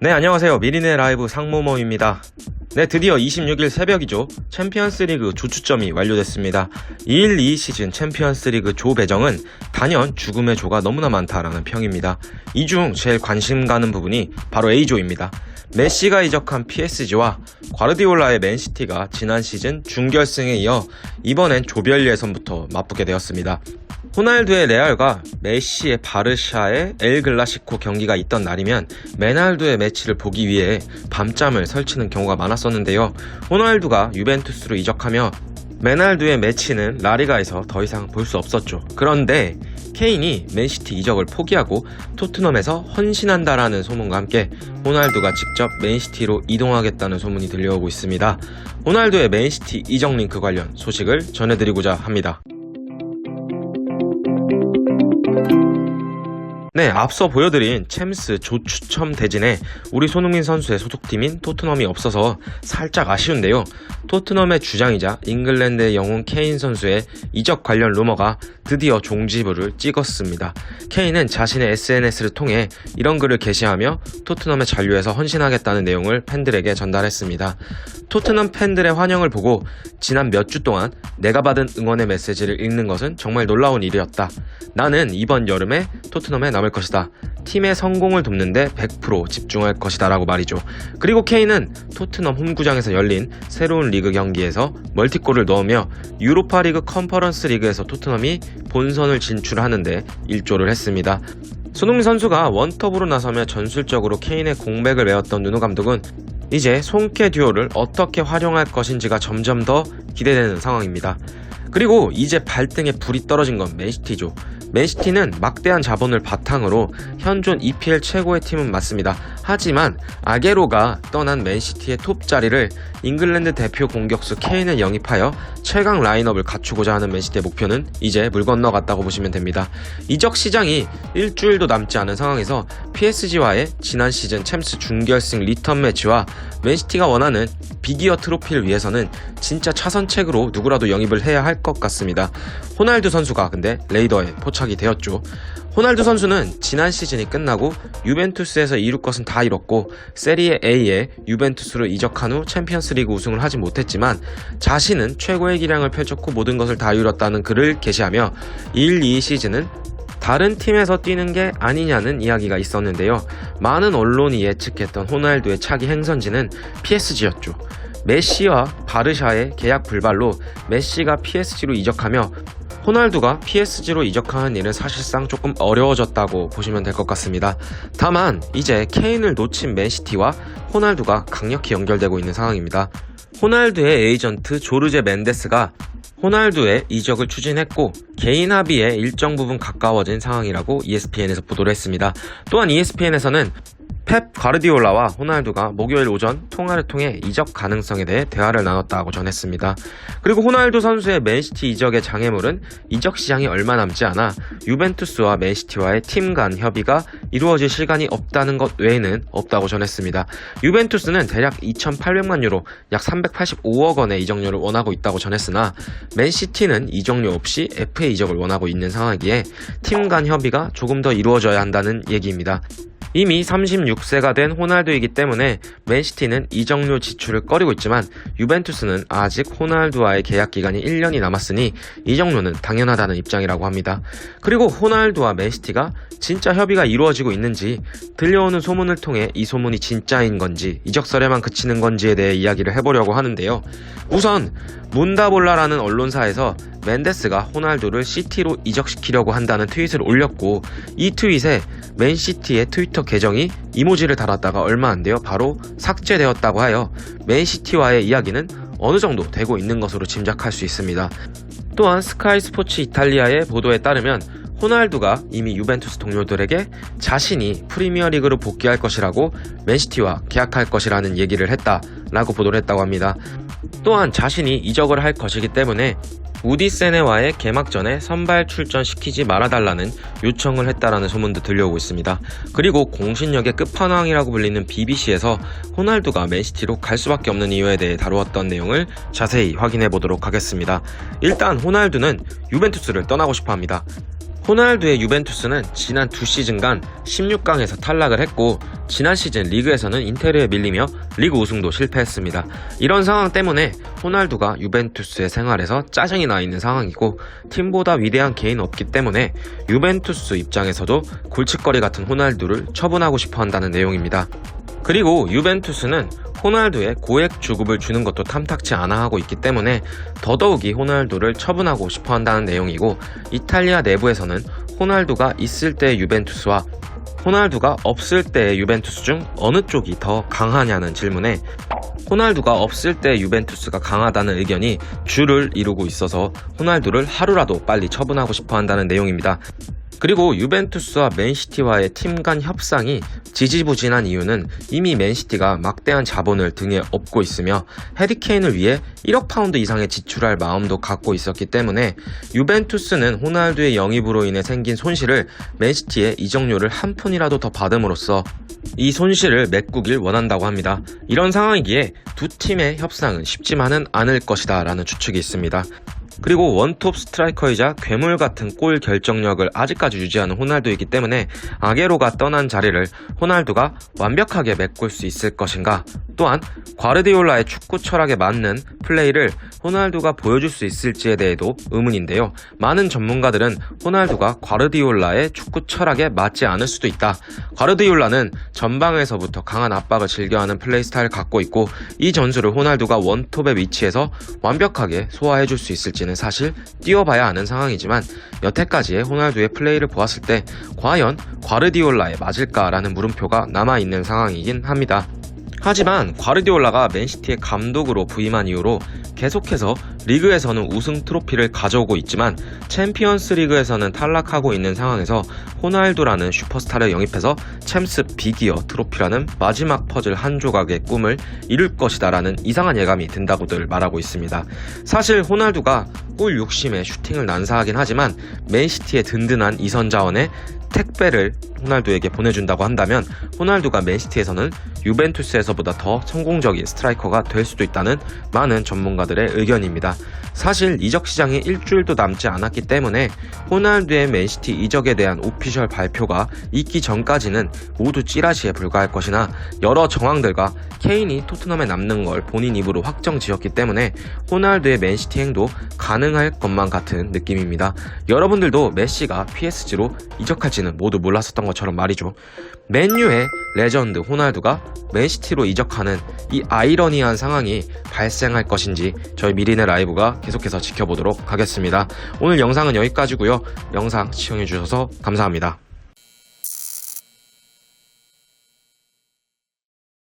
네, 안녕하세요. 미리네 라이브 상모모입니다. 네, 드디어 26일 새벽이죠. 챔피언스리그 조추첨이 완료됐습니다. 212 시즌 챔피언스리그 조 배정은 단연 죽음의 조가 너무나 많다라는 평입니다. 이 중 제일 관심 가는 부분이 바로 A조입니다. 메시가 이적한 PSG와 과르디올라의 맨시티가 지난 시즌 준결승에 이어 이번엔 조별 예선부터 맞붙게 되었습니다. 호날두의 레알과 메시의 바르샤의 엘 클라시코 경기가 있던 날이면 메날두의 매치를 보기 위해 밤잠을 설치는 경우가 많았었는데요. 호날두가 유벤투스로 이적하며 메날두의 매치는 라리가에서 더 이상 볼 수 없었죠. 그런데 케인이 맨시티 이적을 포기하고 토트넘에서 헌신한다라는 소문과 함께 호날두가 직접 맨시티로 이동하겠다는 소문이 들려오고 있습니다. 호날두의 맨시티 이적 링크 관련 소식을 전해드리고자 합니다. 네, 앞서 보여드린 챔스 조추첨 대진에 우리 손흥민 선수의 소속팀인 토트넘이 없어서 살짝 아쉬운데요. 토트넘의 주장이자 잉글랜드의 영웅 케인 선수의 이적 관련 루머가 드디어 종지부를 찍었습니다. 케인은 자신의 SNS를 통해 이런 글을 게시하며 토트넘의 잔류에서 헌신하겠다는 내용을 팬들에게 전달했습니다. 토트넘 팬들의 환영을 보고 지난 몇 주 동안 내가 받은 응원의 메시지를 읽는 것은 정말 놀라운 일이었다. 나는 이번 여름에 토트넘에 남을 것이다. 팀의 성공을 돕는데 100% 집중할 것이다 라고 말이죠. 그리고 케인은 토트넘 홈구장에서 열린 새로운 리그 경기에서 멀티골을 넣으며 유로파리그 컨퍼런스 리그에서 토트넘이 본선을 진출하는데 일조를 했습니다. 손흥민 선수가 원톱으로 나서며 전술적으로 케인의 공백을 메웠던 누누 감독은 이제 손케 듀오를 어떻게 활용할 것인지가 점점 더 기대되는 상황입니다. 그리고 이제 발등에 불이 떨어진 건 맨시티죠. 맨시티는 막대한 자본을 바탕으로 현존 EPL 최고의 팀은 맞습니다. 하지만 아게로가 떠난 맨시티의 톱 자리를 잉글랜드 대표 공격수 케인을 영입하여 최강 라인업을 갖추고자 하는 맨시티의 목표는 이제 물 건너갔다고 보시면 됩니다. 이적 시장이 일주일도 남지 않은 상황에서 PSG와의 지난 시즌 챔스 준결승 리턴 매치와 맨시티가 원하는 빅이어 트로피를 위해서는 진짜 차선책으로 누구라도 영입을 해야 할 것 같습니다. 호날두 선수가 근데 레이더에 포착이 되었죠. 호날두 선수는 지난 시즌이 끝나고 유벤투스에서 이룰 것은 다 이뤘고 세리에 A에 유벤투스로 이적한 후 챔피언스리그 우승을 하지 못했지만 자신은 최고의 기량을 펼쳤고 모든 것을 다 이뤘다는 글을 게시하며 1-2 시즌은 다른 팀에서 뛰는 게 아니냐는 이야기가 있었는데요. 많은 언론이 예측했던 호날두의 차기 행선지는 PSG였죠. 메시와 바르샤의 계약 불발로 메시가 PSG로 이적하며 호날두가 PSG로 이적하는 일은 사실상 조금 어려워졌다고 보시면 될 것 같습니다. 다만 이제 케인을 놓친 맨시티와 호날두가 강력히 연결되고 있는 상황입니다. 호날두의 에이전트 조르제 멘데스가 호날두의 이적을 추진했고 개인 합의에 일정 부분 가까워진 상황이라고 ESPN에서 보도를 했습니다. 또한 ESPN에서는 펩 과르디올라와 호날두가 목요일 오전 통화를 통해 이적 가능성에 대해 대화를 나눴다고 전했습니다. 그리고 호날두 선수의 맨시티 이적의 장애물은 이적 시장이 얼마 남지 않아 유벤투스와 맨시티와의 팀 간 협의가 이루어질 시간이 없다는 것 외에는 없다고 전했습니다. 유벤투스는 대략 2,800만 유로 약 385억 원의 이적료를 원하고 있다고 전했으나 맨시티는 이적료 없이 FA 이적을 원하고 있는 상황이기에 팀 간 협의가 조금 더 이루어져야 한다는 얘기입니다. 이미 36세가 된 호날두이기 때문에 맨시티는 이적료 지출을 꺼리고 있지만 유벤투스는 아직 호날두와의 계약 기간이 1년이 남았으니 이적료는 당연하다는 입장이라고 합니다. 그리고 호날두와 맨시티가 진짜 협의가 이루어지고 있는지 들려오는 소문을 통해 이 소문이 진짜인 건지 이적설에만 그치는 건지에 대해 이야기를 해보려고 하는데요. 우선 문다볼라라는 언론사에서 멘데스가 호날두를 시티로 이적시키려고 한다는 트윗을 올렸고 이 트윗에 맨시티의 트위터 계정이 이모지를 달았다가 얼마 안 되어 바로 삭제되었다고 하여 맨시티와의 이야기는 어느 정도 되고 있는 것으로 짐작할 수 있습니다. 또한 스카이 스포츠 이탈리아의 보도에 따르면 호날두가 이미 유벤투스 동료들에게 자신이 프리미어리그로 복귀할 것이라고 맨시티와 계약할 것이라는 얘기를 했다라고 보도를 했다고 합니다. 또한 자신이 이적을 할 것이기 때문에 우디 세네와의 개막전에 선발 출전시키지 말아달라는 요청을 했다라는 소문도 들려오고 있습니다. 그리고 공신력의 끝판왕이라고 불리는 BBC에서 호날두가 맨시티로 갈 수밖에 없는 이유에 대해 다루었던 내용을 자세히 확인해 보도록 하겠습니다. 일단 호날두는 유벤투스를 떠나고 싶어 합니다. 호날두의 유벤투스는 지난 두 시즌간 16강에서 탈락을 했고 지난 시즌 리그에서는 인테르에 밀리며 리그 우승도 실패했습니다. 이런 상황 때문에 호날두가 유벤투스의 생활에서 짜증이 나 있는 상황이고 팀보다 위대한 개인 없기 때문에 유벤투스 입장에서도 골칫거리 같은 호날두를 처분하고 싶어 한다는 내용입니다. 그리고 유벤투스는 호날두에 고액 주급을 주는 것도 탐탁치 않아 하고 있기 때문에 더더욱이 호날두를 처분하고 싶어 한다는 내용이고 이탈리아 내부에서는 호날두가 있을 때의 유벤투스와 호날두가 없을 때의 유벤투스 중 어느 쪽이 더 강하냐는 질문에 호날두가 없을 때 유벤투스가 강하다는 의견이 주를 이루고 있어서 호날두를 하루라도 빨리 처분하고 싶어 한다는 내용입니다. 그리고 유벤투스와 맨시티와의 팀 간 협상이 지지부진한 이유는 이미 맨시티가 막대한 자본을 등에 업고 있으며 해리케인을 위해 1억 파운드 이상의 지출할 마음도 갖고 있었기 때문에 유벤투스는 호날두의 영입으로 인해 생긴 손실을 맨시티의 이적료를 한 푼이라도 더 받음으로써 이 손실을 메꾸길 원한다고 합니다. 이런 상황이기에 두 팀의 협상은 쉽지만은 않을 것이다 라는 추측이 있습니다. 그리고 원톱 스트라이커이자 괴물 같은 골 결정력을 아직까지 유지하는 호날두이기 때문에 아게로가 떠난 자리를 호날두가 완벽하게 메꿀 수 있을 것인가, 또한 과르디올라의 축구 철학에 맞는 플레이를 호날두가 보여줄 수 있을지에 대해도 의문인데요. 많은 전문가들은 호날두가 과르디올라의 축구 철학에 맞지 않을 수도 있다. 과르디올라는 전방에서부터 강한 압박을 즐겨하는 플레이 스타일을 갖고 있고 이 전술을 호날두가 원톱의 위치에서 완벽하게 소화해줄 수 있을지는 사실 뛰어봐야 아는 상황이지만 여태까지의 호날두의 플레이를 보았을 때 과연 과르디올라에 맞을까라는 물음표가 남아있는 상황이긴 합니다. 하지만 과르디올라가 맨시티의 감독으로 부임한 이후로 계속해서 리그에서는 우승 트로피를 가져오고 있지만 챔피언스 리그에서는 탈락하고 있는 상황에서 호날두라는 슈퍼스타를 영입해서 챔스 비기어 트로피라는 마지막 퍼즐 한 조각의 꿈을 이룰 것이다 라는 이상한 예감이 든다고들 말하고 있습니다. 사실 호날두가 골 욕심에 슈팅을 난사하긴 하지만 맨시티의 든든한 이선 자원에 택배를 호날두에게 보내준다고 한다면 호날두가 맨시티에서는 유벤투스에서보다 더 성공적인 스트라이커가 될 수도 있다는 많은 전문가들의 의견입니다. 사실 이적 시장이 일주일도 남지 않았기 때문에 호날두의 맨시티 이적에 대한 오피셜 발표가 있기 전까지는 모두 찌라시에 불과할 것이나 여러 정황들과 케인이 토트넘에 남는 걸 본인 입으로 확정 지었기 때문에 호날두의 맨시티 행도 가능할 것만 같은 느낌입니다. 여러분들도 메시가 PSG로 이적할지는 모두 몰랐었던 것처럼 말이죠. 맨유의 레전드 호날두가 맨시티로 이적하는 이 아이러니한 상황이 발생할 것인지 저희 미리네 라이브가 계속해서 지켜보도록 하겠습니다. 오늘 영상은 여기까지고요. 영상 시청해주셔서 감사합니다.